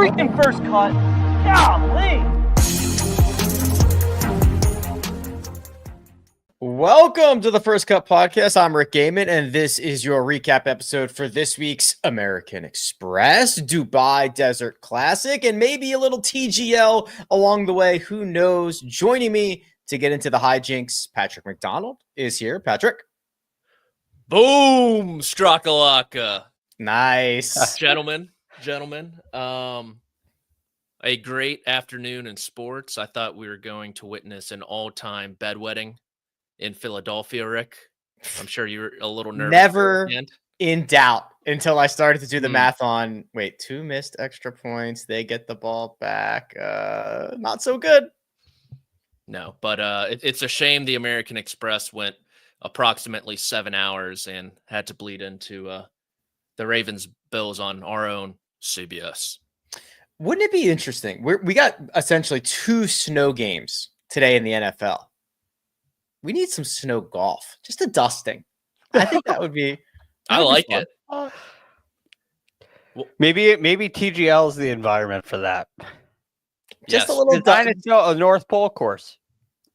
freaking first cut. Golly. Welcome to the First Cut Podcast. I'm Rick Gehman, and this is your recap episode for this week's American Express Dubai Desert Classic, and maybe a little TGL along the way. Who knows? Joining me to get into the hijinks, Patrick McDonald is here. Patrick. Boom! Straka-Laka. Nice. Gentlemen. A great afternoon in sports. I thought we were going to witness an all-time bedwetting in Philadelphia, Rick. I'm sure you were a little nervous. Never in doubt until I started to do the math on, wait, 2 missed extra points. They get the ball back. Not so good. No, but it's a shame the American Express went approximately 7 hours and had to bleed into the Ravens-Bills on our own CBS. Wouldn't it be interesting? We got essentially 2 snow games today in the NFL. We need some snow golf, just a dusting. I think that would be. I like it. Maybe TGL is the environment for that. Just a little design it to a North Pole course.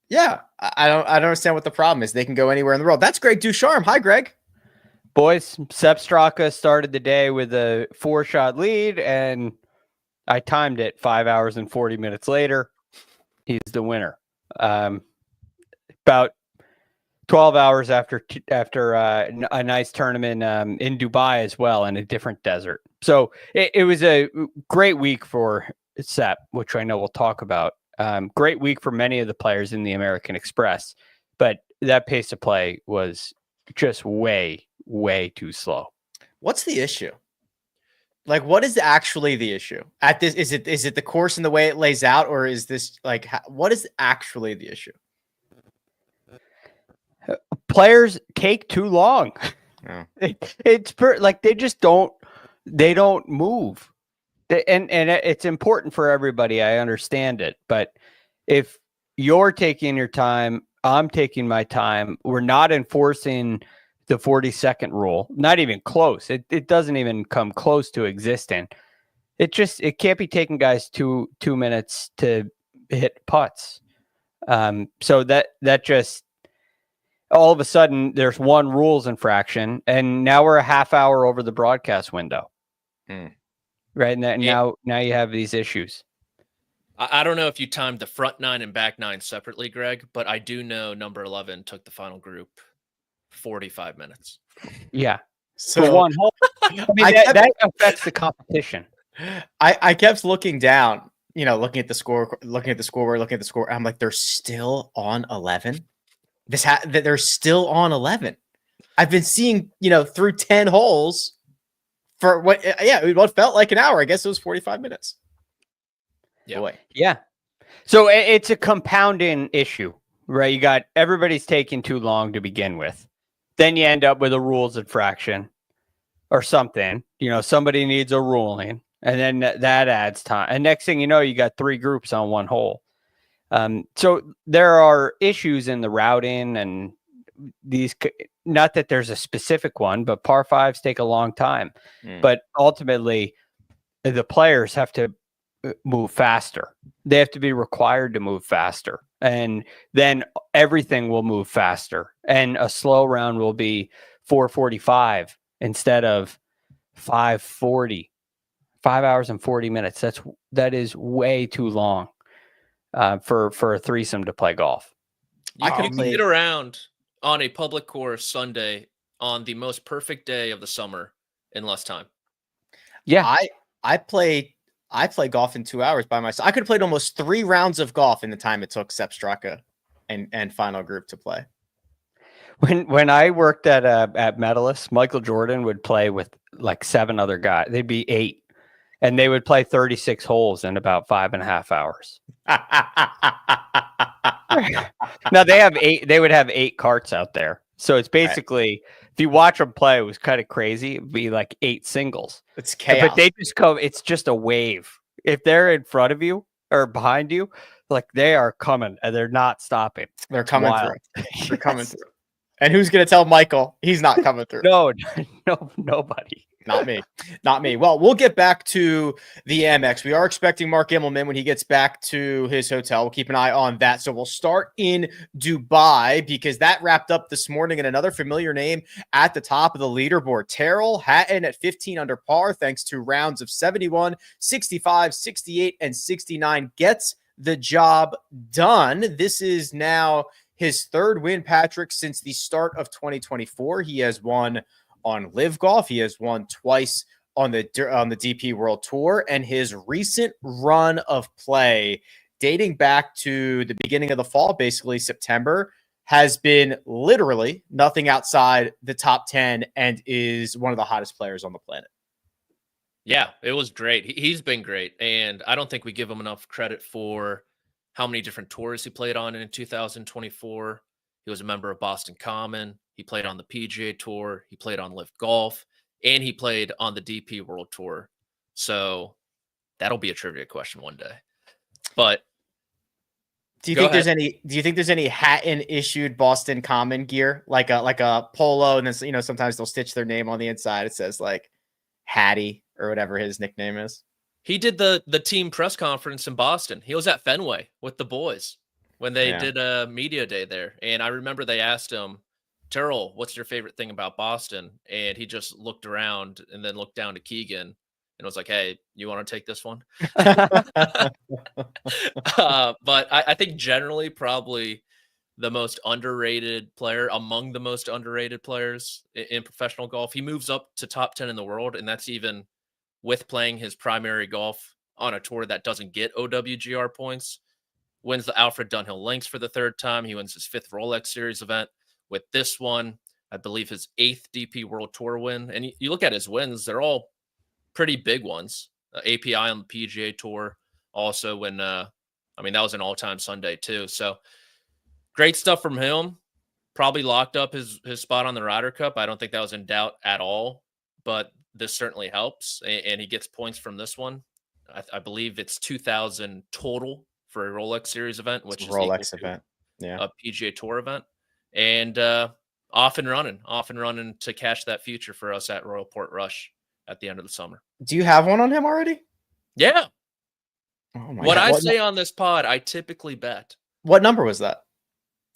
Yeah, I don't understand what the problem is. They can go anywhere in the world. That's Greg DuCharme. Hi, Greg. Boys, Sepp Straka started the day with a 4-shot lead, and I timed it 5 hours and 40 minutes later. He's the winner. About 12 hours after a nice tournament in Dubai as well, in a different desert. So it was a great week for Sepp, which I know we'll talk about. Great week for many of the players in the American Express, but that pace of play was just way too slow. What's the issue? Like, what is actually the issue at this? Is it the course and the way it lays out, or is this like what is actually the issue? Players take too long. Yeah. It's like they don't move. And it's important for everybody. I understand it. But if you're taking your time, I'm taking my time, we're not enforcing the 40-second rule, not even close. It doesn't even come close to existing. It can't be taking guys two minutes to hit putts. So that just, all of a sudden there's one rules infraction, and now we're a half hour over the broadcast window. Right. And now you have these issues. I don't know if you timed the front 9 and back 9 separately, Greg, but I do know number 11 took the final group 45 minminutes. Yeah. So for one hole. I mean, that affects the competition. I kept looking down, looking at the score, looking at the score. I'm like, they're still on 11. They're still on 11. I've been seeing, through 10 holes for what felt like an hour. I guess it was 45 minutes. Yeah. Boy. Yeah. So it's a compounding issue, right? You got everybody's taking too long to begin with. Then you end up with a rules infraction or something. Somebody needs a ruling, and then that adds time. And next thing you know, you got 3 groups on one hole. So there are issues in the routing, and these, not that there's a specific one, but par 5s take a long time. But ultimately, the players have to move faster. They have to be required to move faster. And then everything will move faster. And a slow round will be 4:45 instead of 5:40. 5 hours and 40 minutes. That is way too long for a threesome to play golf. You can get around on a public course Sunday on the most perfect day of the summer in less time. Yeah. I play golf in 2 hours by myself. I could have played almost 3 rounds of golf in the time it took Sepp Straka and final group to play. When I worked at Medalist, Michael Jordan would play with like 7 other guys. They'd be 8, and they would play 36 holes in about 5.5 hours. Now they would have 8 carts out there. So it's basically, if you watch them play, it was kind of crazy. It'd be like 8 singles. It's chaos. But they just come, it's just a wave. If they're in front of you or behind you, like they are coming and they're not stopping. They're coming through. They're coming through. And who's going to tell Michael he's not coming through? No, nobody. Not me. Not me. Well, we'll get back to the Amex. We are expecting Mark Immelman when he gets back to his hotel. We'll keep an eye on that. So we'll start in Dubai because that wrapped up this morning, and another familiar name at the top of the leaderboard. Tyrrell Hatton at 15 under par thanks to rounds of 71, 65, 68, and 69 gets the job done. This is now his third win, Patrick, since the start of 2024. He has won on Live Golf. He has won twice on the DP World Tour, and his recent run of play dating back to the beginning of the fall, basically September, has been literally nothing outside the top 10 and is one of the hottest players on the planet. Yeah, it was great. He's been great, and I don't think we give him enough credit for how many different tours he played on in 2024. He was a member of Boston Common. He played on the PGA Tour. He played on Live Golf, and he played on the DP World Tour. So that'll be a trivia question one day. But do you think there's any Hatton issued Boston Common gear, like a polo, and then sometimes they'll stitch their name on the inside. It says like Hattie or whatever his nickname is. He did the team press conference in Boston. He was at Fenway with the boys when they did a media day there. And I remember they asked him, Tyrrell, what's your favorite thing about Boston? And he just looked around and then looked down to Keegan and was like, hey, you want to take this one? But I think generally probably the most underrated player among the most underrated players in professional golf. He moves up to top 10 in the world, and that's even with playing his primary golf on a tour that doesn't get OWGR points. Wins the Alfred Dunhill Links for the third time. He wins his 5th Rolex Series event. With this one, I believe his 8th DP World Tour win. And you look at his wins, they're all pretty big ones. API on the PGA Tour also when, that was an all-time Sunday too. So great stuff from him. Probably locked up his spot on the Ryder Cup. I don't think that was in doubt at all, but this certainly helps. And he gets points from this one. I believe it's 2,000 total for a Rolex Series event, which is Rolex event. Yeah. A PGA Tour event. And off and running to cash that future for us at Royal Portrush at the end of the summer. Do you have one on him already? Yeah. Oh my what God. I say on this pod, I typically bet. What number was that?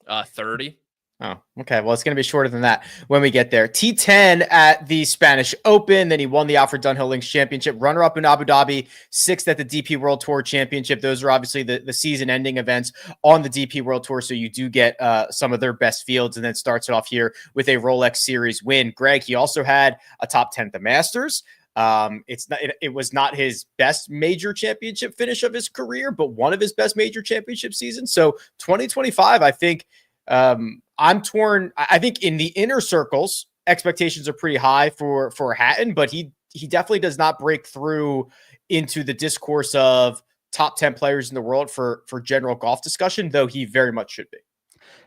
30. Oh, okay. Well, it's going to be shorter than that when we get there. T10 at the Spanish Open. Then he won the Alfred Dunhill Links Championship. Runner-up in Abu Dhabi. 6th at the DP World Tour Championship. Those are obviously the season-ending events on the DP World Tour, so you do get some of their best fields, and then starts it off here with a Rolex Series win. Greg, he also had a top 10 at the Masters. It was not his best major championship finish of his career, but one of his best major championship seasons. So 2025, I think I'm torn. I think in the inner circles, expectations are pretty high for Hatton, but he definitely does not break through into the discourse of top 10 players in the world for general golf discussion, though he very much should be.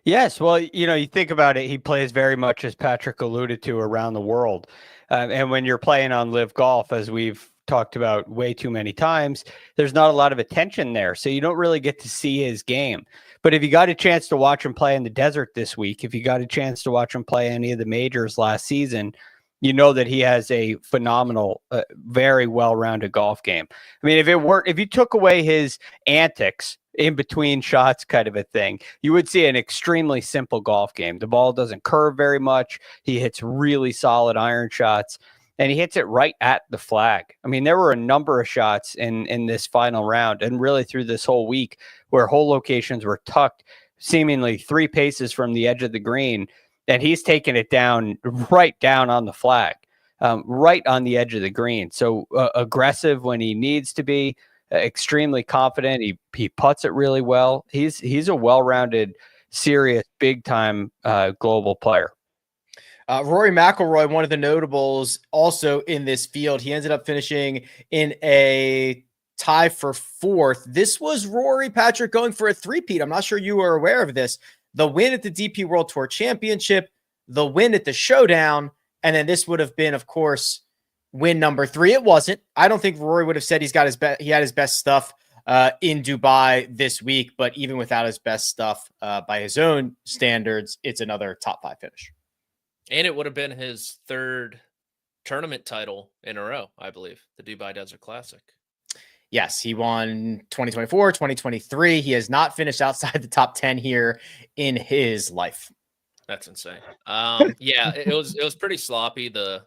Yes. Well, you think about it, he plays very much, as Patrick alluded to, around the world. And when you're playing on Live Golf, as we've talked about way too many times, there's not a lot of attention there. So you don't really get to see his game. But if you got a chance to watch him play in the desert this week, if you got a chance to watch him play any of the majors last season, you know that he has a phenomenal, very well-rounded golf game. I mean, if you took away his antics in between shots kind of a thing, you would see an extremely simple golf game. The ball doesn't curve very much. He hits really solid iron shots, and he hits it right at the flag. I mean, there were a number of shots in this final round and really through this whole week where hole locations were tucked seemingly 3 paces from the edge of the green, and he's taking it down right down on the flag, right on the edge of the green. So aggressive when he needs to be, extremely confident. He putts it really well. He's a well-rounded, serious, big-time global player. Rory McIlroy, one of the notables also in this field. He ended up finishing in a tie for 4th. This was Rory, Patrick, going for a three-peat. I'm not sure you were aware of this. The win at the DP World Tour Championship, the win at the Showdown, and then this would have been, of course, win number 3. It wasn't. I don't think Rory would have said he had his best stuff in Dubai this week, but even without his best stuff by his own standards, it's another top 5 finish. And it would have been his 3rd tournament title in a row, I believe, the Dubai Desert Classic. Yes, he won 2024, 2023. He has not finished outside the top 10 here in his life. That's insane. Yeah, it was pretty sloppy the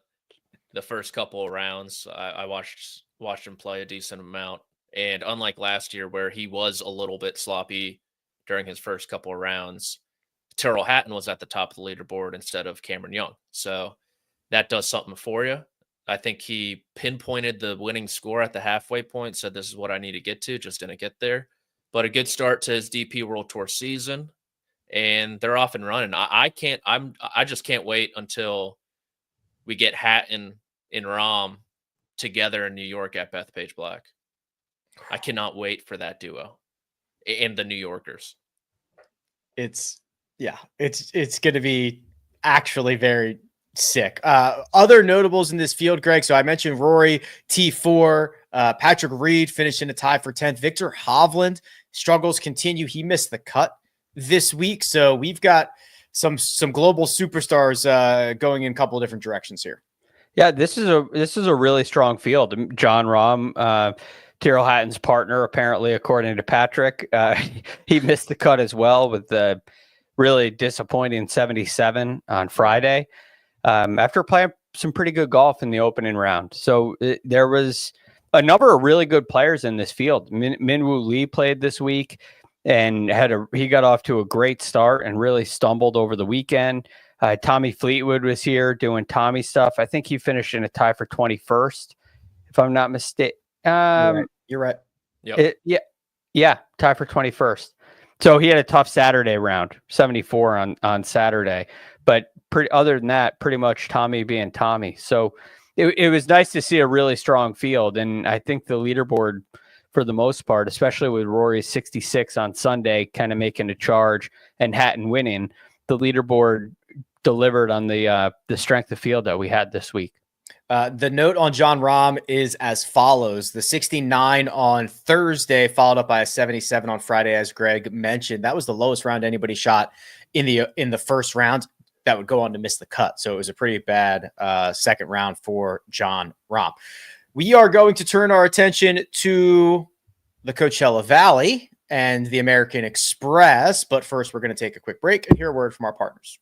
first couple of rounds. I watched him play a decent amount, and unlike last year where he was a little bit sloppy during his first couple of rounds, Tyrrell Hatton was at the top of the leaderboard instead of Cameron Young. So that does something for you. I think he pinpointed the winning score at the halfway point, said this is what I need to get to, just didn't get there. But a good start to his DP World Tour season, and they're off and running. I just can't wait until we get Hatton and Rahm together in New York at Bethpage Black. I cannot wait for that duo and the New Yorkers. It's going to be actually very sick. Other notables in this field, Greg. So I mentioned Rory T4, Patrick Reed finished in a tie for 10th. Victor Hovland struggles continue. He missed the cut this week. So we've got some global superstars going in a couple of different directions here. Yeah, this is a really strong field. John Rahm, Tyrrell Hatton's partner, apparently, according to Patrick, he missed the cut as well with the really disappointing 77 on Friday after playing some pretty good golf in the opening round. So there was a number of really good players in this field. Minwoo Lee played this week and he got off to a great start and really stumbled over the weekend. Tommy Fleetwood was here doing Tommy stuff. I think he finished in a tie for 21st, if I'm not mistaken. You're right. Yeah, tie for 21st. So he had a tough Saturday round, 74 on Saturday. But other than that, pretty much Tommy being Tommy. So it was nice to see a really strong field. And I think the leaderboard, for the most part, especially with Rory's 66 on Sunday, kind of making a charge and Hatton winning, the leaderboard delivered on the strength of field that we had this week. The note on John Rahm is as follows: the 69 on Thursday, followed up by a 77 on Friday, as Greg mentioned. That was the lowest round anybody shot in the first round. That would go on to miss the cut. So it was a pretty bad second round for John Rahm. We are going to turn our attention to the Coachella Valley and the American Express. But first, we're going to take a quick break and hear a word from our partners.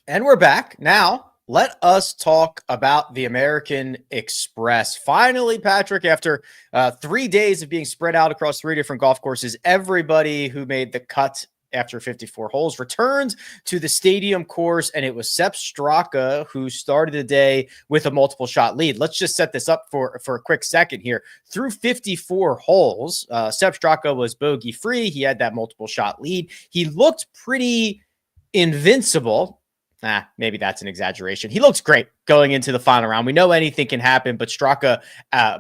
And we're back. Now, let us talk about the American Express. Finally, Patrick, after 3 days of being spread out across 3 different golf courses, everybody who made the cut after 54 holes returned to the stadium course, and it was Sepp Straka who started the day with a multiple shot lead. Let's just set this up for a quick second here. Through 54 holes, Sepp Straka was bogey free. He had that multiple shot lead. He looked pretty invincible. Maybe that's an exaggeration. He looks great going into the final round. We know anything can happen, but Straka,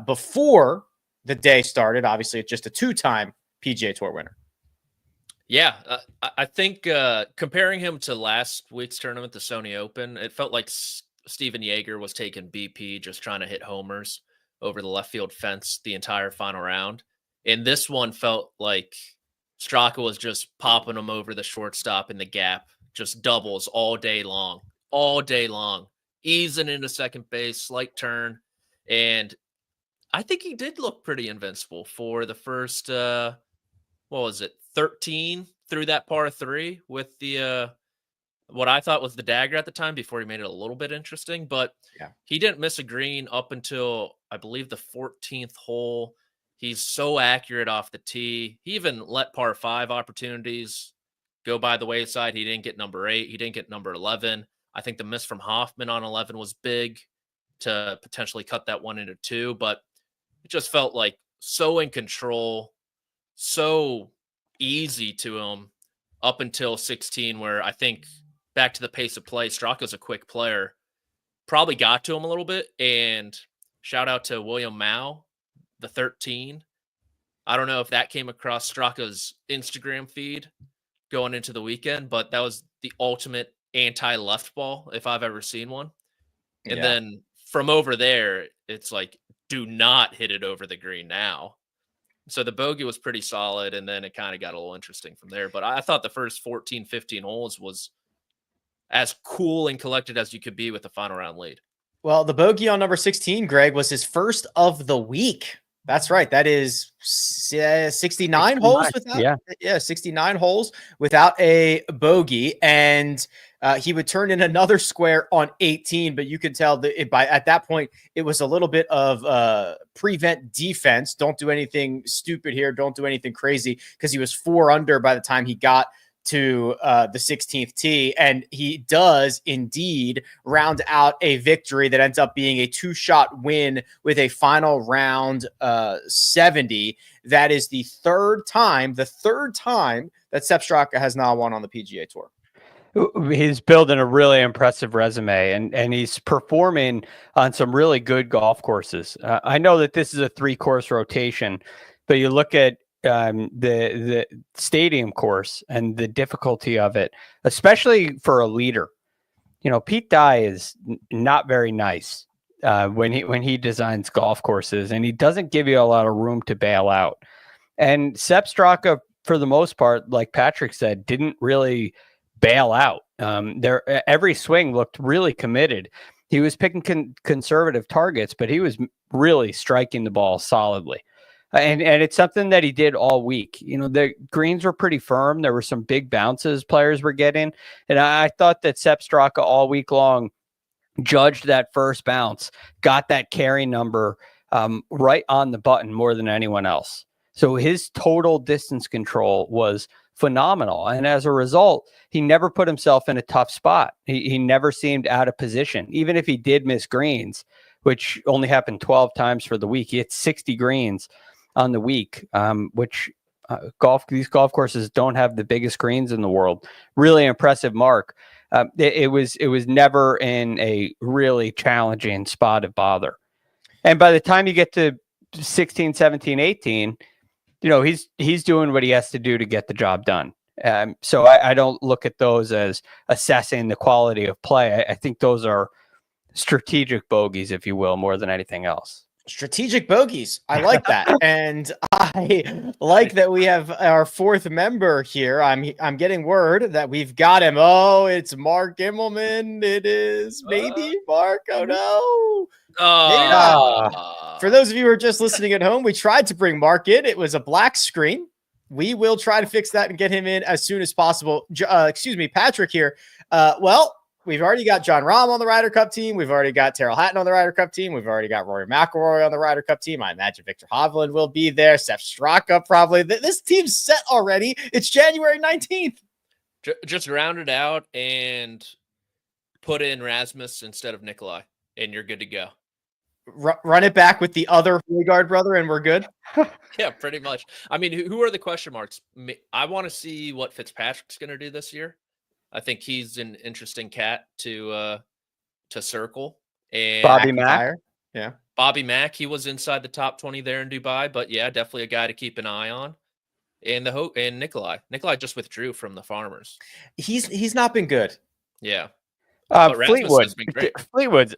before the day started, obviously it's just a 2-time PGA Tour winner. Yeah, I think comparing him to last week's tournament, the Sony Open, it felt like Steven Yeager was taking BP, just trying to hit homers over the left field fence the entire final round. And this one felt like Straka was just popping him over the shortstop in the gap. Just doubles all day long, easing into second base, slight turn. And I think he did look pretty invincible for the first, 13 through that par 3 with the, what I thought was the dagger at the time before he made it a little bit interesting. But yeah, he didn't miss a green up until, I believe, the 14th hole. He's so accurate off the tee. He even let par 5 opportunities go by the wayside. He didn't get number 8. He didn't get number 11. I think the miss from Hoffman on 11 was big to potentially cut that one into 2, but it just felt like so in control, so easy to him up until 16, where I think back to the pace of play, Straka's a quick player, probably got to him a little bit. And shout out to William Mao, the 13. I don't know if that came across Straka's Instagram feed, going into the weekend, but that was the ultimate anti-left ball if I've ever seen one. And then from over there, it's like, do not hit it over the green now. So the bogey was pretty solid, and then it kind of got a little interesting from there. But I thought the first 14, 15 holes was as cool and collected as you could be with the final round lead. Well, the bogey on number 16, Greg, was his first of the week. That's right. That is 69 holes without 69 holes without a bogey. And he would turn in another square on 18, but you could tell that at that point, it was a little bit of prevent defense. Don't do anything stupid here. Don't do anything crazy, because he was 4 under by the time he got to the 16th tee, and he does indeed round out a victory that ends up being a 2-shot win with a final round 70. That is the third time that Sepp Straka has now won on the PGA Tour. He's building a really impressive resume, and he's performing on some really good golf courses. I know that this is a 3-course rotation, but you look at the stadium course and the difficulty of it, especially for a leader. You know, Pete Dye is not very nice when he designs golf courses, and he doesn't give you a lot of room to bail out. And Sepp Straka, for the most part, like Patrick said, didn't really bail out. Every swing looked really committed. He was picking conservative targets, but he was really striking the ball solidly. And it's something that he did all week. You know, the greens were pretty firm. There were some big bounces players were getting. And I thought that Sepp Straka all week long judged that first bounce, got that carry number right on the button more than anyone else. So his total distance control was phenomenal. And as a result, he never put himself in a tough spot. He never seemed out of position. Even if he did miss greens, which only happened 12 times for the week, he hit 60 greens on the week, which these golf courses don't have the biggest greens in the world. Really impressive mark. It was never in a really challenging spot of bother. And by the time you get to 16, 17, 18, you know, he's doing what he has to do to get the job done. So I don't look at those as assessing the quality of play. I think those are strategic bogeys, if you will, more than anything else. Strategic bogeys. I like that. And I like that we have our fourth member here. I'm getting word that we've got him. Oh, it's Mark Immelman. It is maybe Mark. Oh no. Maybe not. For those of you who are just listening at home, we tried to bring Mark in. It was a black screen. We will try to fix that and get him in as soon as possible. Patrick here. We've already got John Rahm on the Ryder Cup team. We've already got Tyrrell Hatton on the Ryder Cup team. We've already got Rory McIlroy on the Ryder Cup team. I imagine Victor Hovland will be there. Sepp Straka probably. This team's set already. It's January 19th. Just round it out and put in Rasmus instead of Nikolai, and you're good to go. Run it back with the other Højgaard brother, and we're good. Yeah, pretty much. I mean, who are the question marks? I want to see what Fitzpatrick's going to do this year. I think he's an interesting cat to circle. And Bobby Mack. Yeah. Bobby Mack, he was inside the top 20 there in Dubai, but yeah, definitely a guy to keep an eye on. And Nikolai just withdrew from the Farmers. He's not been good. Yeah. Fleetwood. Fleetwood's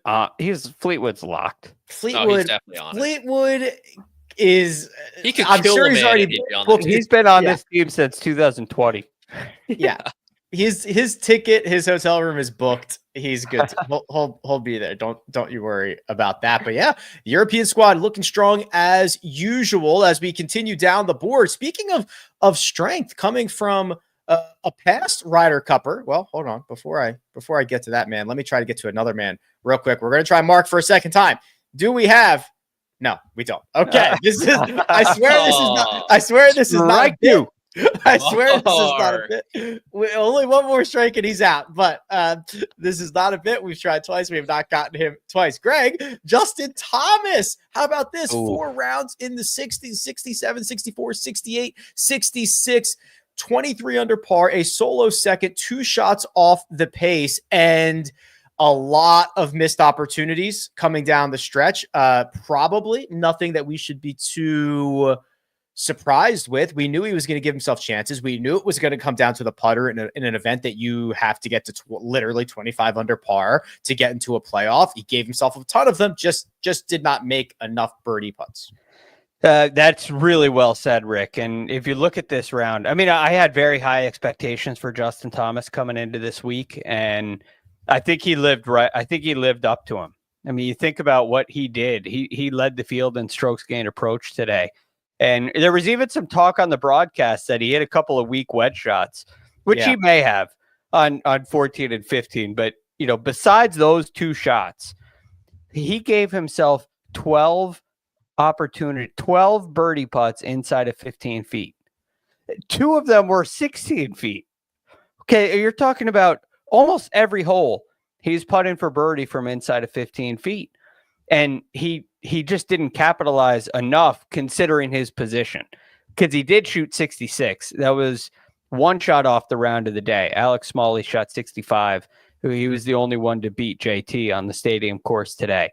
locked. Fleetwood, he's definitely on Fleetwood is. He could I'm kill sure a he's man already. if he'd be on He's been on this team since 2020. Yeah. His ticket, his hotel room is booked. He's good. He'll be there. Don't you worry about that. But yeah, the European squad looking strong as usual as we continue down the board. Speaking of strength coming from a past Ryder Cupper. Well, hold on. Before I get to that man, let me try to get to another man real quick. We're going to try Mark for a second time. Do we have? No, we don't. Okay. This is. I swear this is not a bit. I swear this is not a bit. Only one more strike and he's out. But this is not a bit. We've tried twice. We have not gotten him twice. Greg, Justin Thomas. How about this? Ooh. 4 rounds in the 60s, 67, 64, 68, 66, 23 under par, a solo second, 2 shots off the pace, and a lot of missed opportunities coming down the stretch. Probably nothing that we should be too surprised with. We knew he was going to give himself chances. We knew it was going to come down to the putter in an event that you have to get to literally 25 under par to get into a playoff. He gave himself a ton of them, just did not make enough birdie putts. That's really well said, Rick. And if you look at this round, I mean, I had very high expectations for Justin Thomas coming into this week, and I think he lived right. I think he lived up to him. I mean, you think about what he did. He led the field in strokes gained approach today. And there was even some talk on the broadcast that he hit a couple of weak wedge shots, which he may have on 14 and 15. But, you know, besides those two shots, he gave himself 12 birdie putts inside of 15 feet. 2 of them were 16 feet. Okay, you're talking about almost every hole he's putting for birdie from inside of 15 feet. And he just didn't capitalize enough considering his position, because he did shoot 66. That was one shot off the round of the day. Alex Smalley shot 65. He was the only one to beat JT on the stadium course today.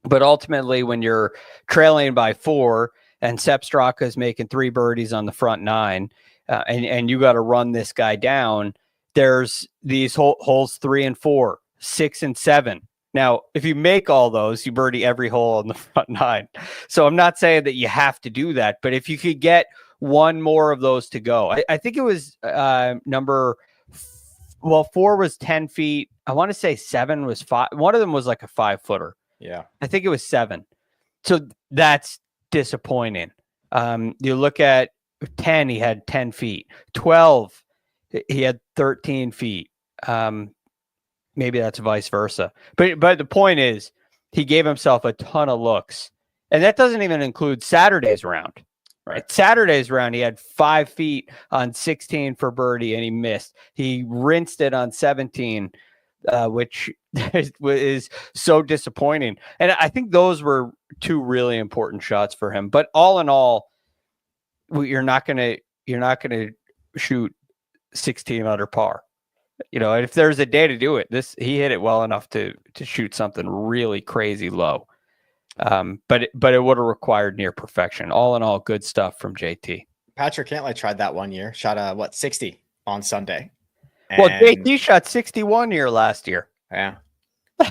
But ultimately, when you're trailing by 4 and Sepp Straka is making 3 birdies on the front 9, and you got to run this guy down, there's these holes 3 and 4, 6 and 7. Now, if you make all those, you birdie every hole on the front 9. So I'm not saying that you have to do that, but if you could get one more of those to go, I think it was 4 was 10 feet. I want to say 7 was 5. One of them was like a 5-footer. Yeah. I think it was 7. So that's disappointing. You look at 10, he had 10 feet. 12, he had 13 feet. Maybe that's vice versa. But the point is, he gave himself a ton of looks. And that doesn't even include Saturday's round. Right? Saturday's round, he had 5 feet on 16 for birdie, and he missed. He rinsed it on 17, which is so disappointing. And I think those were 2 really important shots for him. But all in all, you're not gonna shoot 16 under par. You know, if there's a day to do it, he hit it well enough to shoot something really crazy low. But it would have required near perfection. All in all, good stuff from JT. Patrick Cantlay tried that one year, shot 60 on Sunday. Well, JT shot 61 here last year. Yeah,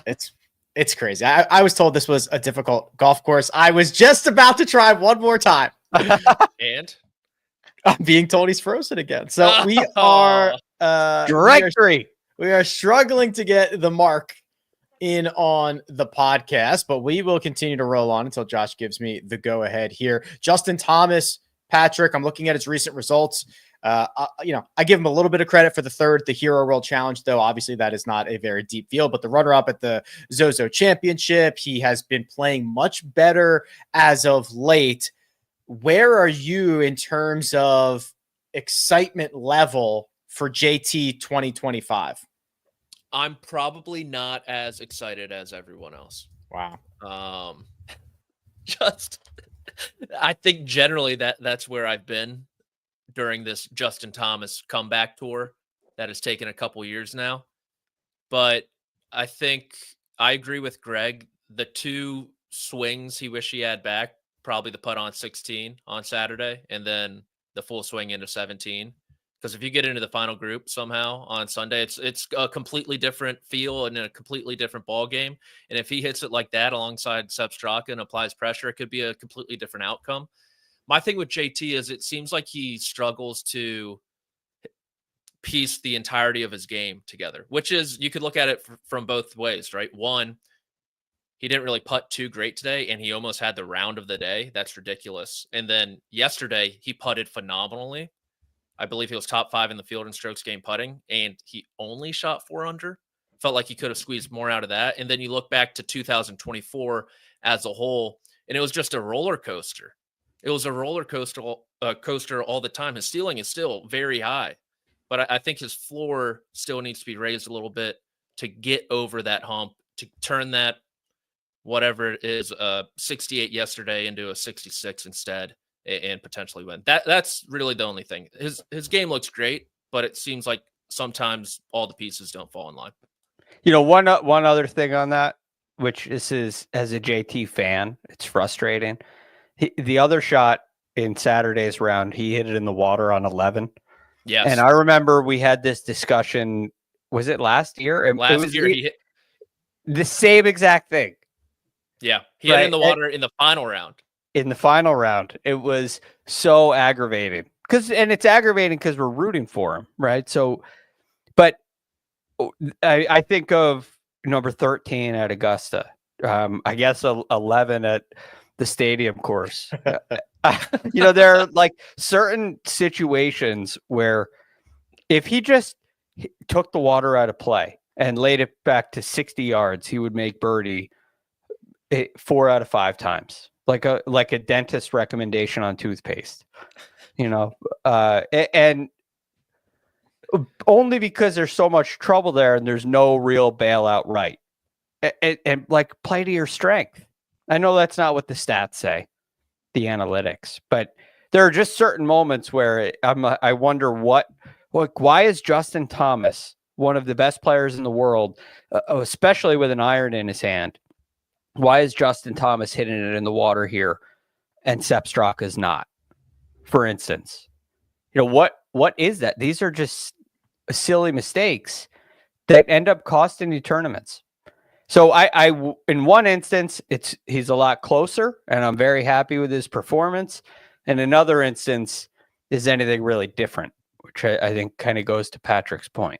it's crazy. I was told this was a difficult golf course. I was just about to try one more time, and I'm being told he's frozen again. So we are directory. We are struggling to get the Mark in on the podcast, but we will continue to roll on until Josh gives me the go ahead here. Justin Thomas, Patrick, I'm looking at his recent results. I give him a little bit of credit for the Hero World Challenge, though obviously that is not a very deep field, but the runner-up at the Zozo Championship, he has been playing much better as of late. Where are you in terms of excitement level for JT 2025? I'm probably not as excited as everyone else. Wow. I think generally that's where I've been during this Justin Thomas comeback tour that has taken a couple years now. But I think I agree with Greg. The 2 swings he wish he had back, probably the putt on 16 on Saturday, and then the full swing into 17. Because if you get into the final group somehow on Sunday, it's a completely different feel and a completely different ball game. And if he hits it like that alongside Sepp Straka and applies pressure, it could be a completely different outcome. My thing with JT is it seems like he struggles to piece the entirety of his game together, which is, you could look at it from both ways, right? One, he didn't really putt too great today, and he almost had the round of the day. That's ridiculous. And then yesterday, he putted phenomenally. I believe he was top 5 in the field in strokes gained putting, and he only shot 4 under. Felt like he could have squeezed more out of that. And then you look back to 2024 as a whole, and it was just a roller coaster. It was a roller coaster all the time. His ceiling is still very high, but I think his floor still needs to be raised a little bit to get over that hump, to turn that, whatever it is, 68 yesterday into a 66 instead, and potentially win. That's really the only thing. His game looks great, but it seems like sometimes all the pieces don't fall in line. You know, one other thing on that, which this is, as a JT fan, it's frustrating. The other shot in Saturday's round, he hit it in the water on 11. Yes. And I remember we had this discussion. Was it last year? Last year he hit the same exact thing. Yeah. He hit it in the water in the final round. In the final round. It was so aggravating. And it's aggravating because we're rooting for him, right? So, but I think of number 13 at Augusta. I guess 11 at the stadium course. There are like certain situations where if he just took the water out of play and laid it back to 60 yards, he would make birdie 4 out of 5 times, like a dentist recommendation on toothpaste, and only because there's so much trouble there and there's no real bailout right. And like, play to your strength. I know that's not what the stats say, the analytics, but there are just certain moments where I wonder why is Justin Thomas, one of the best players in the world, especially with an iron in his hand, why is Justin Thomas hitting it in the water here and Sepp Straka is not, for instance? What is that? These are just silly mistakes that end up costing you tournaments. So I in one instance, he's a lot closer, and I'm very happy with his performance. In another instance, is anything really different, which I think kind of goes to Patrick's point.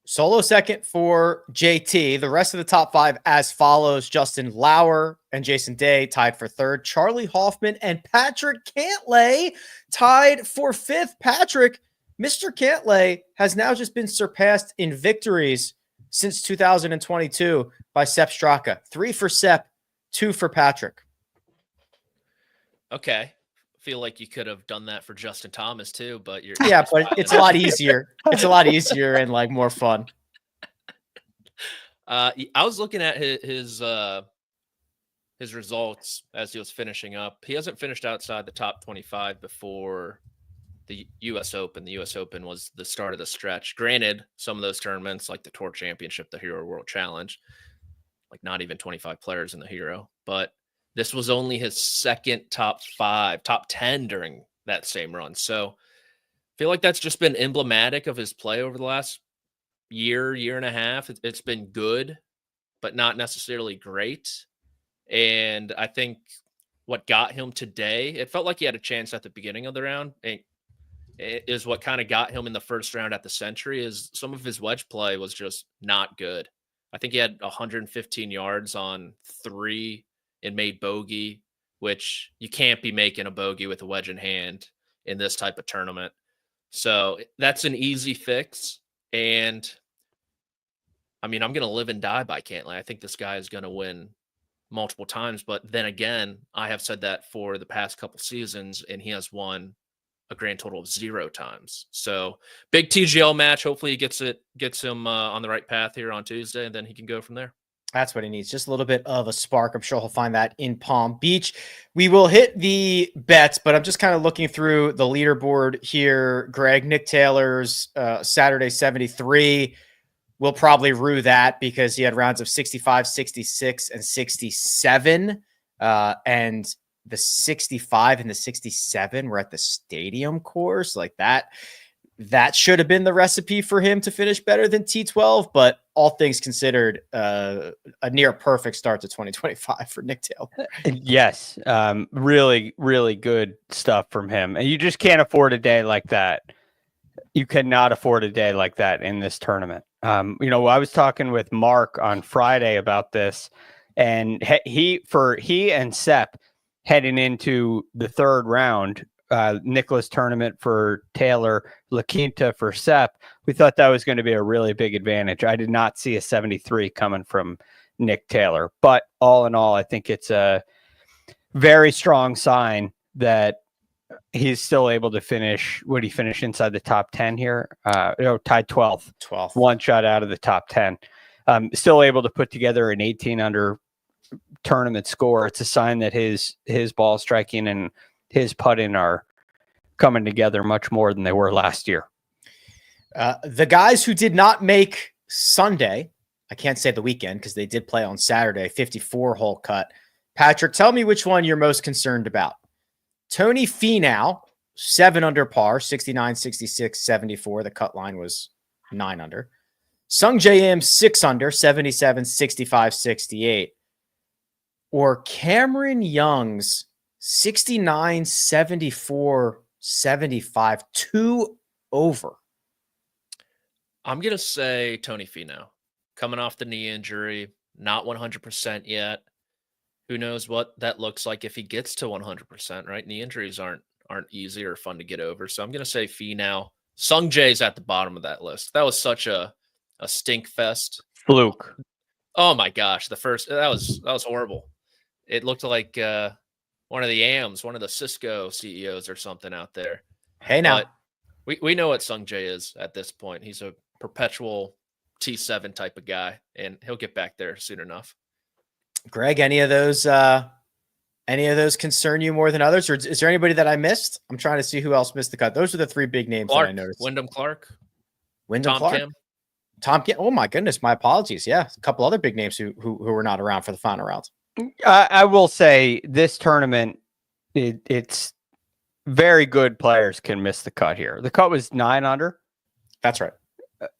Solo second for JT. The rest of the top 5 as follows: Justin Lauer and Jason Day tied for 3rd. Charlie Hoffman and Patrick Cantlay tied for 5th. Patrick, Mr. Cantlay has now just been surpassed in victories since 2022 by Sepp Straka. 3 for Sepp, 2 for Patrick. Okay. Feel like you could have done that for Justin Thomas too, but it's a lot easier. It's a lot easier and like more fun. I was looking at his results as he was finishing up. He hasn't finished outside the top 25 before the U.S. Open. The U.S. Open was the start of the stretch. Granted, some of those tournaments, like the Tour Championship, the Hero World Challenge, like not even 25 players in the Hero, but this was only his second top 10 during that same run. So I feel like that's just been emblematic of his play over the last year and a half. It's been good, but not necessarily great. And I think what got him today, it felt like he had a chance at the beginning of the round. Is what kind of got him in the first round at the Century. Is some of his wedge play was just not good. I think he had 115 yards on 3 and made bogey, which you can't be making a bogey with a wedge in hand in this type of tournament. So that's an easy fix. And I mean, I'm going to live and die by Cantlay. I think this guy is going to win multiple times. But then again, I have said that for the past couple seasons, and he has won a grand total of 0 times. So big TGL match. Hopefully he gets him on the right path here on Tuesday, and then he can go from there. That's what he needs. Just a little bit of a spark. I'm sure he'll find that in Palm Beach. We will hit the bets, but I'm just kind of looking through the leaderboard here. Greg, Nick Taylor's Saturday 73. We'll probably rue that because he had rounds of 65, 66, and 67. And the 65 and the 67 were at the stadium course. Like that should have been the recipe for him to finish better than T12, but all things considered, a near perfect start to 2025 for Nick Taylor. Yes. Really, really good stuff from him. And you just can't afford a day like that. You cannot afford a day like that in this tournament. I was talking with Mark on Friday about this, and he and Sepp heading into the 3rd round, Nicholas tournament for Taylor, La Quinta for Sepp, we thought that was going to be a really big advantage. I did not see a 73 coming from Nick Taylor, but all in all, I think it's a very strong sign that he's still able to finish. Would he finish inside the top 10 here? Tied 12th. 12th. One shot out of the top 10. Still able to put together an 18 under tournament score. It's a sign that his ball striking and his putting are coming together much more than they were last year. The guys who did not make Sunday, I can't say the weekend because they did play on Saturday, 54 hole cut. Patrick, tell me which one you're most concerned about. Tony Finau, 7 under par, 69, 66, 74. The cut line was 9 under. Sung J M, 6 under, 77, 65, 68. Or Cameron Young's 69, 74, 75, 2 over. I'm going to say Tony Finau. Coming off the knee injury, not 100% yet. Who knows what that looks like if he gets to 100%, right? Knee injuries aren't easy or fun to get over. So I'm going to say Finau. Sung Jae's at the bottom of that list. That was such a stink fest. Fluke. Oh my gosh, that was horrible. It looked like one of the AMs, one of the Cisco CEOs or something out there. Hey, now. But we know what Sung Jae is at this point. He's a perpetual T7 type of guy, and he'll get back there soon enough. Greg, any of those concern you more than others, or is there anybody that I missed? I'm trying to see who else missed the cut. Those are the 3 big names that I noticed. Wyndham Clark, Tom Clark. Kim. Tom Kim. Oh my goodness, my apologies. Yeah, a couple other big names who were not around for the final round. I will say this tournament, it's very good players can miss the cut here. The cut was 9 under. That's right.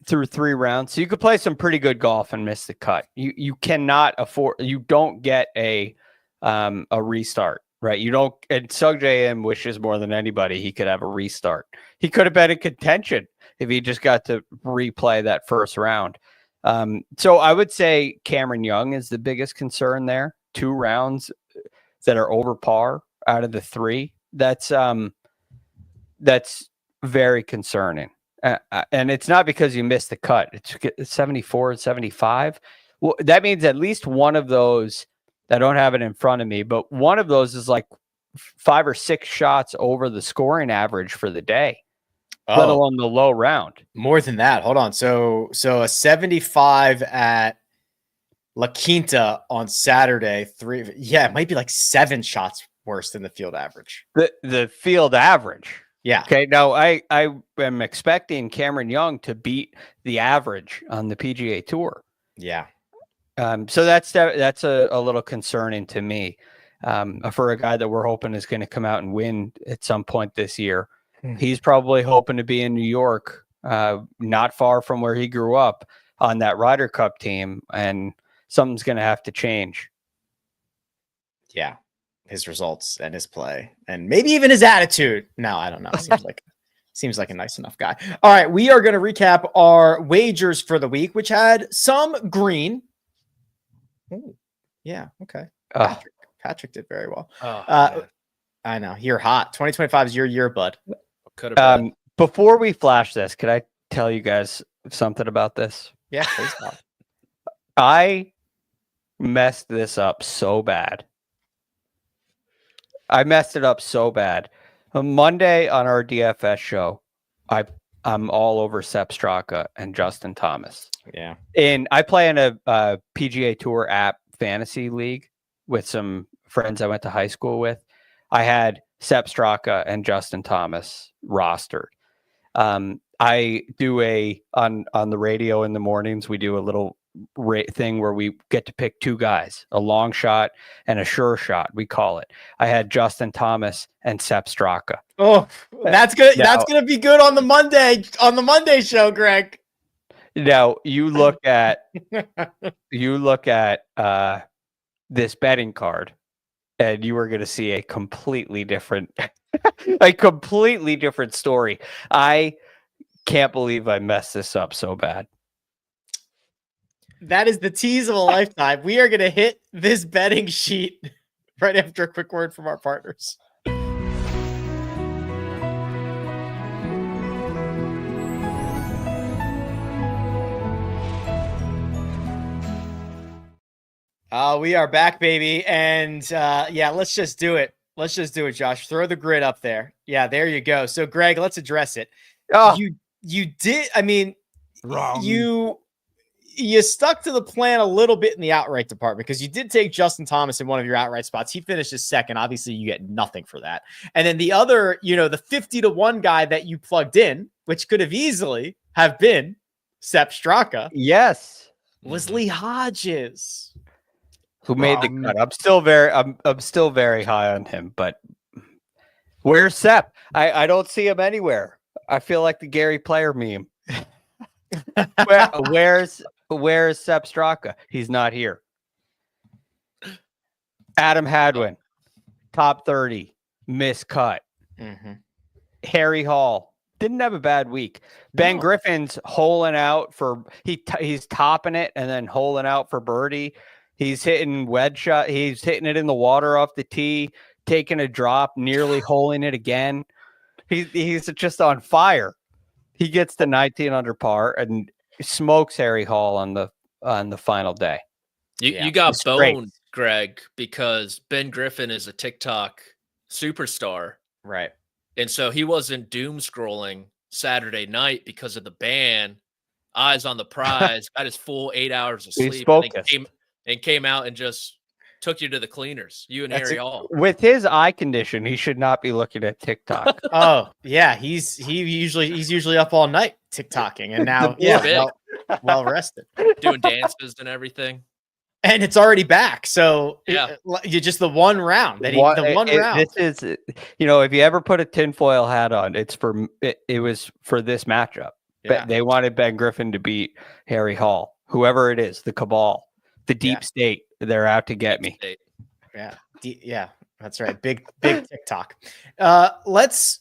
Through 3 rounds. So you could play some pretty good golf and miss the cut. You cannot afford, you don't get a restart, right? You don't, and Sung J.M. wishes more than anybody he could have a restart. He could have been in contention if he just got to replay that first round. So I would say Cameron Young is the biggest concern there. 2 rounds that are over par out of the 3. That's very concerning. And it's not because you missed the cut. It's 74 and 75. Well, that means at least one of those, I don't have it in front of me, but one of those is like 5 or 6 shots over the scoring average for the day, let alone the low round. More than that. Hold on. So a 75 at La Quinta on Saturday, it might be like 7 shots worse than the field average. The field average. Yeah. Okay. Now I am expecting Cameron Young to beat the average on the PGA Tour. Yeah. So that's a little concerning to me for a guy that we're hoping is going to come out and win at some point this year. He's probably hoping to be in New York, not far from where he grew up on that Ryder Cup team, and something's going to have to change. Yeah. His results and his play and maybe even his attitude. No, I don't know. Seems like a nice enough guy. All right. We are going to recap our wagers for the week, which had some green. Ooh, yeah. Okay. Patrick did very well. I know you're hot. 2025 is your year, bud. Before we flash this, could I tell you guys something about this? Yeah, please. I messed this up so bad. I messed it up so bad. On Monday on our DFS show, I'm all over Sepp Straka and Justin Thomas. Yeah. And I play in a PGA Tour app fantasy league with some friends I went to high school with. I had Sepp Straka and Justin Thomas rostered. I do on the radio in the mornings, we do a little thing where we get to pick 2 guys, a long shot and a sure shot, we call it. I had Justin Thomas and Sepp Straka. Oh, that's good. That's going to be good on the Monday show, Greg. Now you look at this betting card and you are going to see a completely different story. I can't believe I messed this up so bad. That is the tease of a lifetime. We are going to hit this betting sheet right after a quick word from our partners. We are back, baby. And let's just do it. Let's just do it, Josh. Throw the grid up there. Yeah, there you go. So, Greg, let's address it. Oh. You did. I mean, Wrong. You stuck to the plan a little bit in the outright department because you did take Justin Thomas in one of your outright spots. He finished as second. Obviously, you get nothing for that. And then the other, the 50-1 guy that you plugged in, which could have easily have been Sepp Straka. Yes. Was Lee Hodges. Who made the cut. I'm still very high on him, but Where's Sepp? I don't see him anywhere. I feel like the Gary Player meme. Where's Sepp Straka? He's not here. Adam Hadwin, top 30, miscut. Mm-hmm. Harry Hall didn't have a bad week. Ben Griffin's holing out for he's topping it and then holing out for birdie. He's hitting wedge shot. He's hitting it in the water off the tee, taking a drop, nearly holing it again. He's just on fire. He gets to 19 under par and smokes Harry Hall on the final day. You got boned, Greg, because Ben Griffin is a TikTok superstar. Right. And so he wasn't doom scrolling Saturday night because of the ban. Eyes on the prize, got his full 8 hours of sleep, and came out and just took you to the cleaners, you and Harry Hall. With his eye condition, he should not be looking at TikTok. Oh, yeah. He's usually up all night TikToking, and now well rested. Doing dances and everything. And it's already back. So you just the one round round. This is, if you ever put a tinfoil hat on, it was for this matchup. Yeah. They wanted Ben Griffin to beat Harry Hall, whoever it is, the cabal, the deep state. They're out to get me. Yeah, that's right. Big TikTok. Let's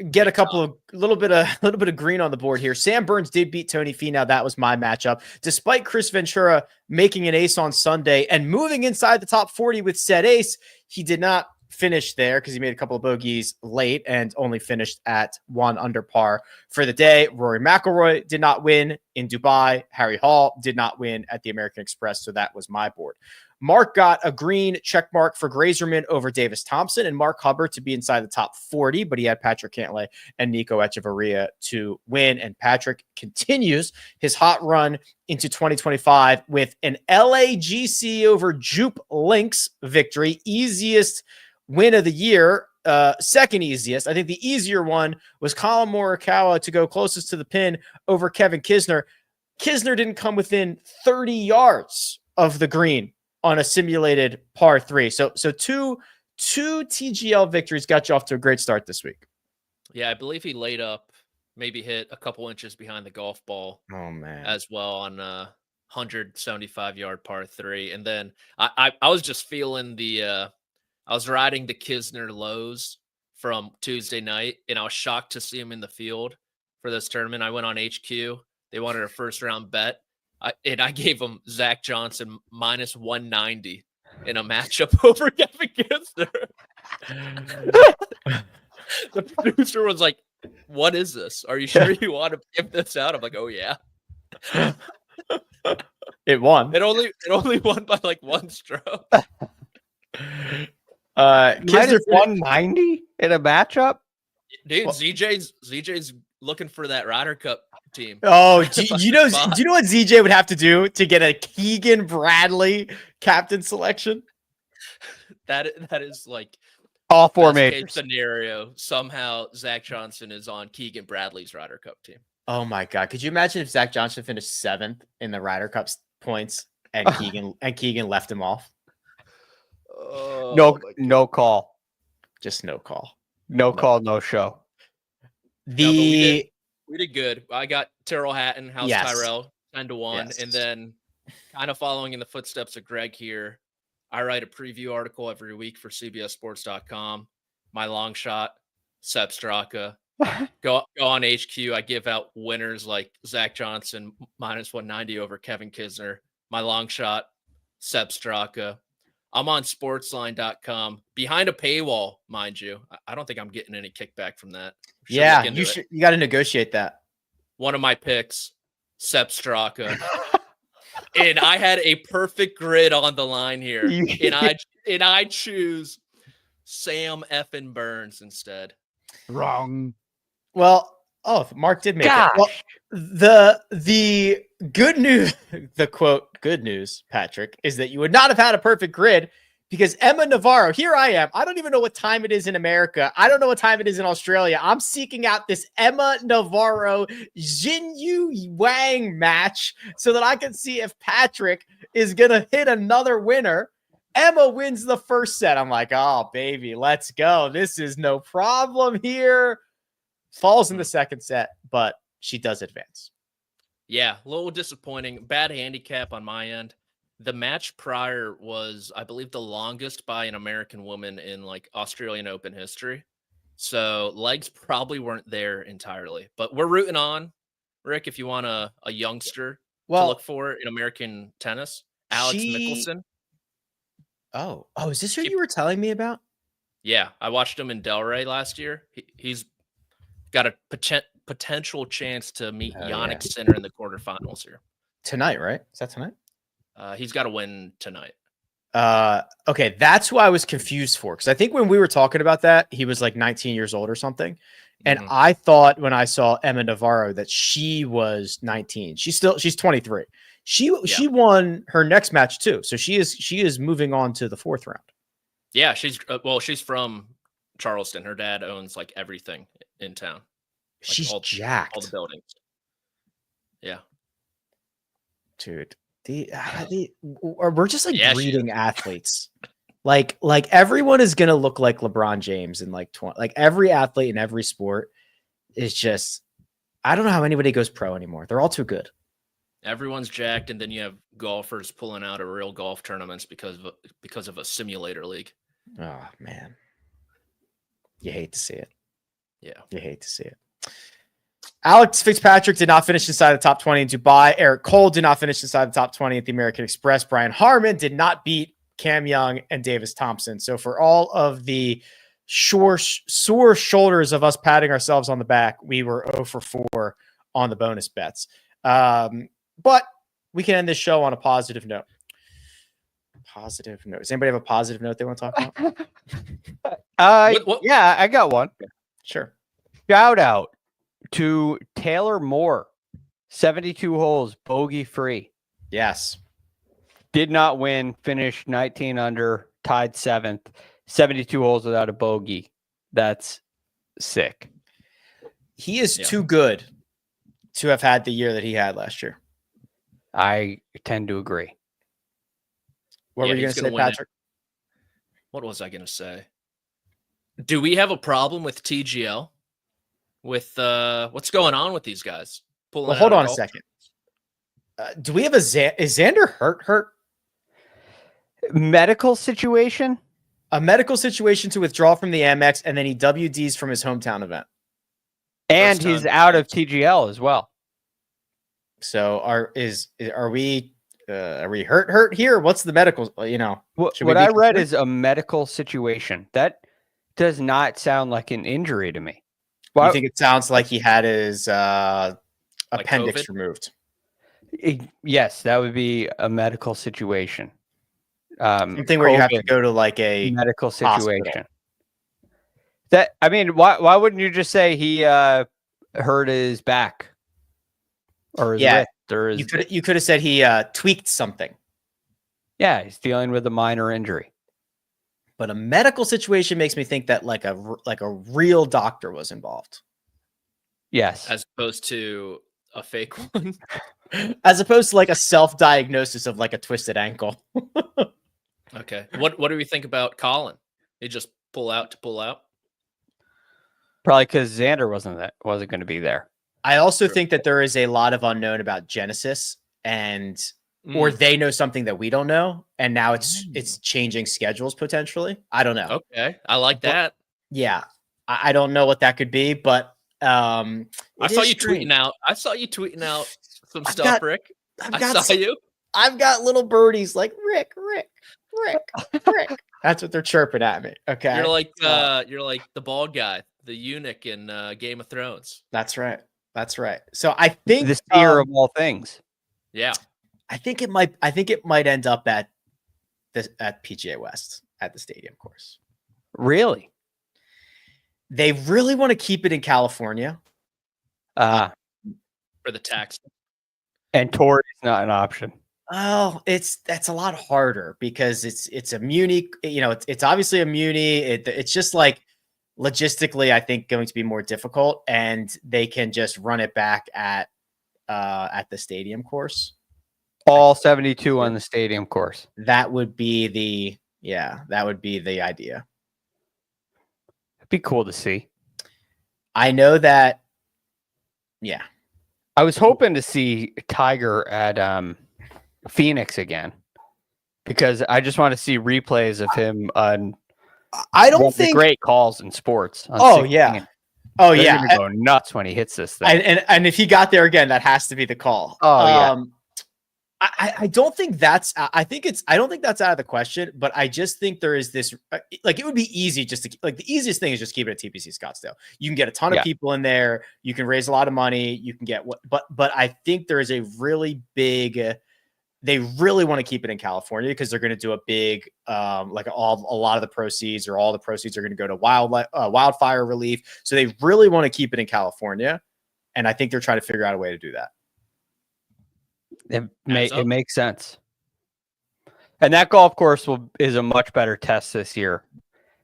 get a little bit of green on the board here. Sam Burns did beat Tony Finau. That was my matchup. Despite Chris Ventura making an ace on Sunday and moving inside the top 40 with said ace, he did not finish there because he made a couple of bogeys late and only finished at 1 under par for the day. Rory McIlroy did not win in Dubai. Harry Hall did not win at the American Express, so that was my board. Mark got a green check mark for Grazerman over Davis Thompson and Mark Hubbard to be inside the top 40, but he had Patrick Cantlay and Nico Echeverria to win. And Patrick continues his hot run into 2025 with an LAGC over Jupe Links victory. Easiest win of the year, second easiest. I think the easier one was Colin Morikawa to go closest to the pin over Kevin Kisner. Kisner didn't come within 30 yards of the green on a simulated par 3. So two TGL victories got you off to a great start this week. Yeah, I believe he laid up, maybe hit a couple inches behind the golf ball. Oh man, as well on 175-yard par 3. And then I was just feeling I was riding the Kisner lows from Tuesday night, and I was shocked to see him in the field for this tournament. I went on HQ. They wanted a first-round bet. I gave him Zach Johnson minus 190 in a matchup over Kevin Kisner. The producer was like, "What is this? Are you sure you want to give this out?" I'm like, "Oh yeah." It won. It only won by like one stroke. Kisner 190 in a matchup, dude. ZJ's looking for that Ryder Cup team. Oh, do you know what ZJ would have to do to get a Keegan Bradley captain selection? That is like all four majors scenario. Somehow Zach Johnson is on Keegan Bradley's Ryder Cup team. Oh my God. Could you imagine if Zach Johnson finished 7th in the Ryder Cup points and Keegan left him off? Oh, no call. Just no call. No call, no show. We did good. I got Tyrrell Hatton, House Yes. Tyrrell, 10-1. Yes. And then kind of following in the footsteps of Greg here, I write a preview article every week for CBSSports.com. My long shot, Sepp Straka. Go on HQ. I give out winners like Zach Johnson minus 190 over Kevin Kisner. My long shot, Sepp Straka. I'm on sportsline.com behind a paywall, mind you. I don't think I'm getting any kickback from that. Yeah, you got to negotiate that. One of my picks, Sepp Straka. And I had a perfect grid on the line here. and I choose Sam effing Burns instead. Wrong. Well, Mark did make it. Well, the good news, the quote, good news, Patrick, is that you would not have had a perfect grid because Emma Navarro, here I am. I don't even know what time it is in America. I don't know what time it is in Australia. I'm seeking out this Emma Navarro Jinyu Wang match so that I can see if Patrick is going to hit another winner Emma wins the first set. I'm like, oh, baby, let's go. This is no problem here. Falls in the second set, but she does advance. Yeah, a little disappointing. Bad handicap on my end. The match prior was, I believe, the longest by an American woman in like Australian Open history. So legs probably weren't there entirely, but we're rooting on Rick. If you want a youngster to look for in American tennis, Alex Mickelson. Oh, is this who you were telling me about? Yeah, I watched him in Delray last year. He's got a potential chance to meet Yannick Sinner in the quarterfinals here tonight. Right? Is that tonight? He's got to win tonight. Okay, that's who I was confused for, because I think when we were talking about that, he was like 19 years old or something, and I thought when I saw Emma Navarro that she was 19. She's 23. She won her next match too, so she is moving on to the fourth round. Yeah, she's from Charleston. Her dad owns like everything in town. Like she's jacked. All the buildings. Yeah, dude. We're just like breeding athletes. Like everyone is gonna look like LeBron James in like 20. Like every athlete in every sport is just. I don't know how anybody goes pro anymore. They're all too good. Everyone's jacked, and then you have golfers pulling out of real golf tournaments because of a simulator league. Oh man, you hate to see it. Yeah, you hate to see it. Alex Fitzpatrick did not finish inside the top 20 in Dubai. Eric Cole did not finish inside the top 20 at the American Express. Brian Harman did not beat Cam Young and Davis Thompson. So for all of the sore shoulders of us patting ourselves on the back, we were 0 for 4 on the bonus bets. But we can end this show on a positive note. Positive note. Does anybody have a positive note they want to talk about? Yeah, I got one. Sure. Shout out to Taylor Moore, 72 holes, bogey free. Yes. Did not win, finished 19 under, tied 7th, 72 holes without a bogey. That's sick. He is too good to have had the year that he had last year. I tend to agree. What were you going to say, Patrick? What was I going to say? Do we have a problem with TGL? With what's going on with these guys? Well, hold on a second. Do we have is Xander hurt? Medical situation? A medical situation to withdraw from the Amex, and then he WDs from his hometown event. And he's out of TGL as well. So are we hurt here? What's the medical? What I read is a medical situation. That does not sound like an injury to me. You think it sounds like he had his appendix removed? Yes, that would be a medical situation. Something where you have to go to like a medical situation. Why wouldn't you just say he hurt his back or his wrist? Or you could have said he tweaked something. Yeah, he's dealing with a minor injury. But a medical situation makes me think that like a real doctor was involved. Yes. As opposed to a fake one. As opposed to like a self-diagnosis of like a twisted ankle. Okay. What do we think about Colin? He just pull out? Probably because Xander wasn't going to be there. I also think that there is a lot of unknown about Genesis or they know something that we don't know, and now it's changing schedules potentially. I don't know. Okay, I like that. Yeah, I don't know what that could be, but I saw you tweeting out some stuff, Rick. I've got little birdies like Rick. That's what they're chirping at me. Okay, you're like the bald guy, the eunuch in Game of Thrones. That's right. So I think the seer of all things. Yeah. I think it might end up at PGA West at the stadium course. Really? They really want to keep it in California. For the tax. And Torrey is not an option. Oh, that's a lot harder because it's a Muni, it's obviously a Muni. It's just like logistically, I think going to be more difficult, and they can just run it back at the stadium course. All 72 on the stadium course. That would be Yeah, that would be the idea. It'd be cool to see. I know that. Yeah. I was hoping to see Tiger at Phoenix again because I just want to see replays of him on I don't one of the think great calls in sports. On Oh 16. yeah. Oh They're yeah. gonna go nuts when he hits this thing. And if he got there again, that has to be the call. Oh, yeah. I don't think that's I don't think that's out of the question, but I just think there is this like it would be easy just to like the easiest thing is just keep it at TPC Scottsdale. You can get a ton of people in there, you can raise a lot of money, you can get what but I think there is a really big they really want to keep it in California because they're going to do a big like a lot of the proceeds or all the proceeds are going to go to wildfire relief. So they really want to keep it in California, and I think they're trying to figure out a way to do that. It makes sense. And that golf course is a much better test this year.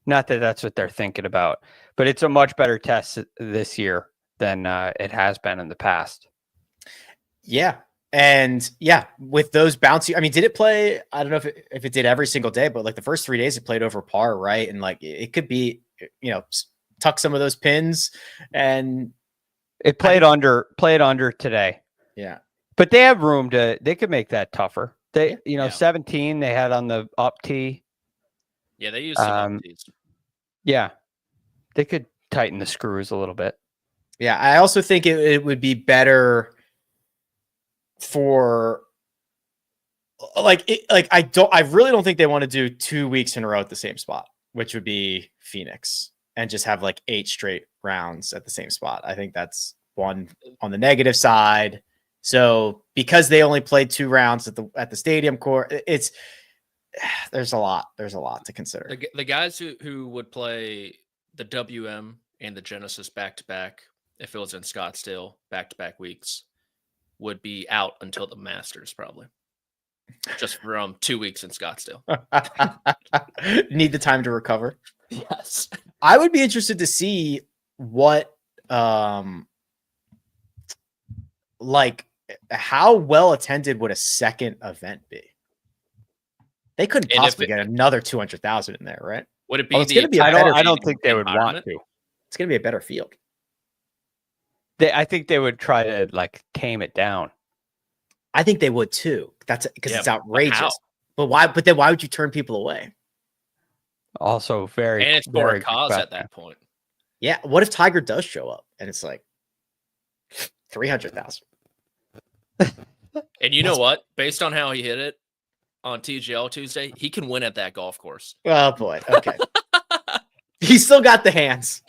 Not that that's what they're thinking about, but it's a much better test this year than it has been in the past. Yeah. And yeah, with those bouncy, I mean, did it play? I don't know if it did every single day, but like the first 3 days it played over par, right? And like it could be, tuck some of those pins, and it played under today. Yeah. But they have room they could make that tougher. 17 they had on the up tee. Yeah, they use some up tees. Yeah. They could tighten the screws a little bit. Yeah, I also think it would be better for I really don't think they want to do 2 weeks in a row at the same spot, which would be Phoenix, and just have like 8 straight rounds at the same spot. I think that's one on the negative side. So because they only played 2 rounds at the stadium court, there's a lot to consider. The guys who would play the WM and the Genesis back-to-back, if it was in Scottsdale back-to-back weeks, would be out until the Masters, probably. Just from 2 weeks in Scottsdale. Need the time to recover. Yes. I would be interested to see what how well attended would a second event be? They couldn't possibly get another 200,000 in there, right? Would it be? I don't think they would want to. It's going to be a better field. I think they would try to like tame it down. I think they would too. That's because it's outrageous. But why? But then why would you turn people away? Also, and it's for a cause at that point. Yeah. What if Tiger does show up and it's like 300,000? And you know what? Based on how he hit it on TGL Tuesday, he can win at that golf course. Oh boy. Okay. He's still got the hands.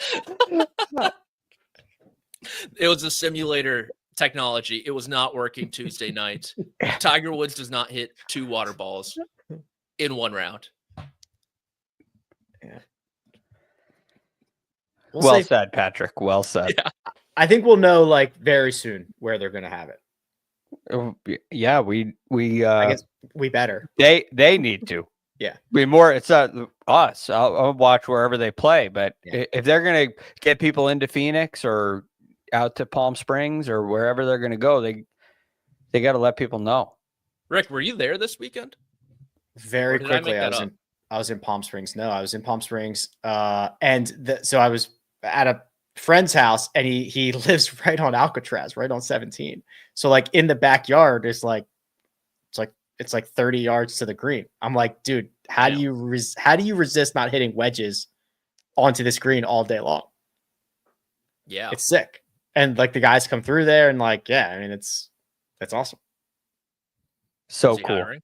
It was a simulator technology. It was not working Tuesday night. Tiger Woods does not hit 2 water balls in 1 round. Yeah. Well said, Patrick. Well said. Yeah. I think we'll know like very soon where they're going to have it. Yeah, we I guess we better. They need to. Yeah. It's us. I'll watch wherever they play, but if they're going to get people into Phoenix or out to Palm Springs or wherever they're going to go, they got to let people know. Rick, were you there this weekend? Very quickly, I was in Palm Springs. No, I was in Palm Springs, and so I was at a friend's house, and he lives right on Alcatraz, right on 17. So like in the backyard, it's like 30 yards to the green. I'm like, dude, how do you resist not hitting wedges onto this green all day long? Yeah, it's sick. And like the guys come through there, and like, yeah, I mean, that's awesome. So cool. Hiring?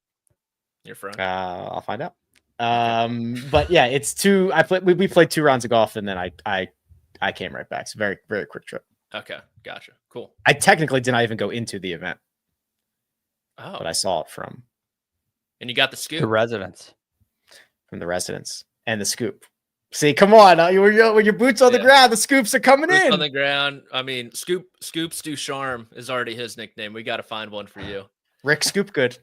Your friend? I'll find out. But yeah, it's 2. We played 2 rounds of golf, and then I came right back. It's a very, very quick trip. Okay, gotcha. Cool. I technically did not even go into the event. Oh, but I saw it from. And you got the scoop. The residence. From the residence and the scoop. See, come on, when your boots on the ground, the scoops are coming in. On the ground. I mean, Scoops DuCharme is already his nickname. We got to find one for you. Rick Scoop good.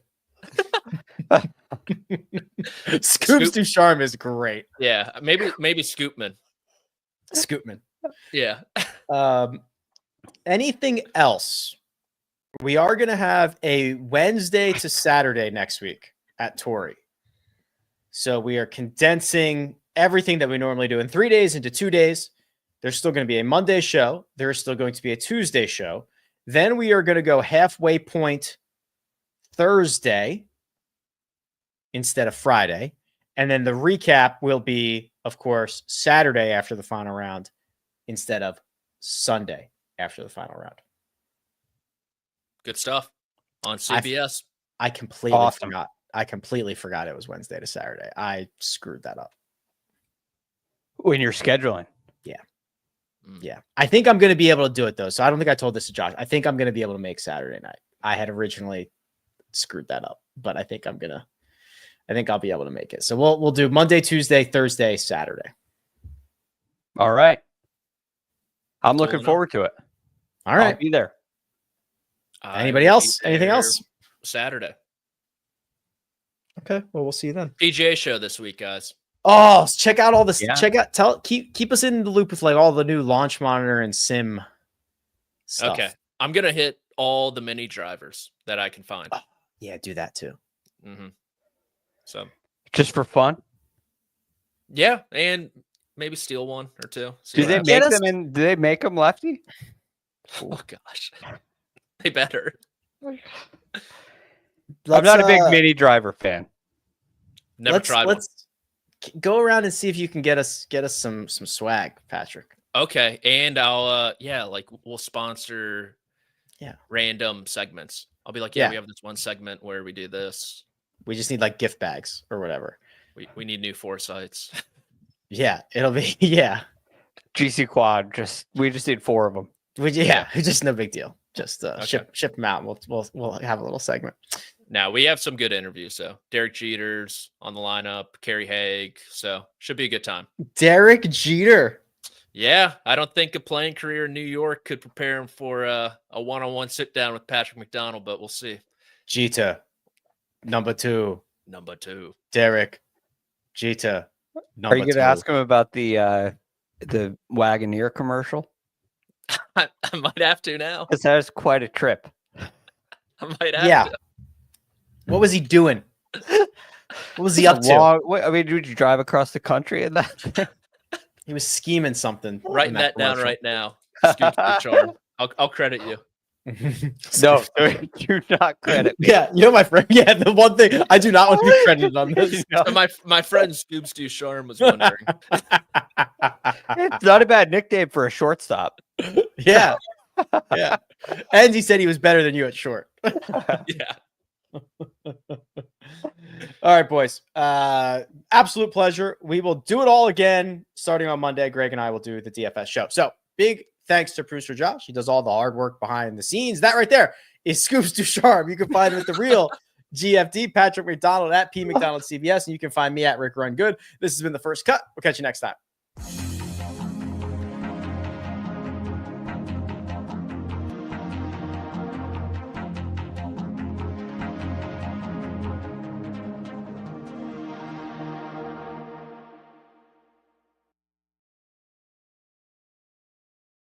Scoops DuCharme is great. Yeah, maybe Scoopman. Scoopman. Yeah. Anything else? We are going to have a Wednesday to Saturday next week at Torrey. So we are condensing everything that we normally do in 3 days into 2 days. There's still going to be a Monday show. There is still going to be a Tuesday show. Then we are going to go halfway point Thursday instead of Friday. And then the recap will be, of course, Saturday after the final round instead of Sunday after the final round. Good stuff on CBS. I completely forgot. I completely forgot it was Wednesday to Saturday. I screwed that up. When you're scheduling. Yeah. I think I'm going to be able to do it, though. So I don't think I told this to Josh. I think I'm going to be able to make Saturday night. I had originally screwed that up, but I think I'll be able to make it. So we'll do Monday, Tuesday, Thursday, Saturday. All right. I'm looking forward to it. All right. I'll be there. Anybody else? Anything else? Saturday. Okay. Well, we'll see you then. PGA show this week, guys. Oh, check out all this. Yeah. Check out. Keep us in the loop with like all the new launch monitor and sim stuff. Okay. I'm going to hit all the mini drivers that I can find. Oh, yeah, do that too. Mm-hmm. So just for fun. Yeah, and maybe steal one or two. Do they make them lefty? Oh gosh, they better. I'm not a big mini driver fan. Never tried one. Let's go around and see if you can get us some swag, Patrick. Okay, and I'll we'll sponsor random segments. I'll be like, we have this one segment where we do this. We just need like gift bags or whatever. We need new foresights. Yeah, it'll be GC quad. We just need 4 of them. Just no big deal. Just ship them out. And we'll have a little segment. Now we have some good interviews. So Derek Jeter's on the lineup, Kerry Haig. So should be a good time. Derek Jeter. Yeah, I don't think a playing career in New York could prepare him for a one-on-one sit down with Patrick McDonald, but we'll see. Jeter, number 2. Derek Jeter. Are you going to ask him about the Wagoneer commercial? I might have to now. Because that was quite a trip. I might have to. What was he doing? What was he up to? Did you drive across the country in that? He was scheming something. Writing that down right now. Scoop DuCharme. I'll credit you. No, do not credit me. Yeah, my friend. Yeah, the one thing I do not want to be credited on this. So my friend Scoops DuCharme was wondering. It's not a bad nickname for a shortstop. Yeah. And he said he was better than you at short. Yeah. All right, boys. Absolute pleasure. We will do it all again starting on Monday. Greg and I will do the DFS show. So big thanks to producer Josh. He does all the hard work behind the scenes. That right there is Scoops DuCharme. You can find him at the real GFD, Patrick McDonald at P McDonald CBS, and you can find me at Rick Run Good. This has been The First Cut. We'll catch you next time.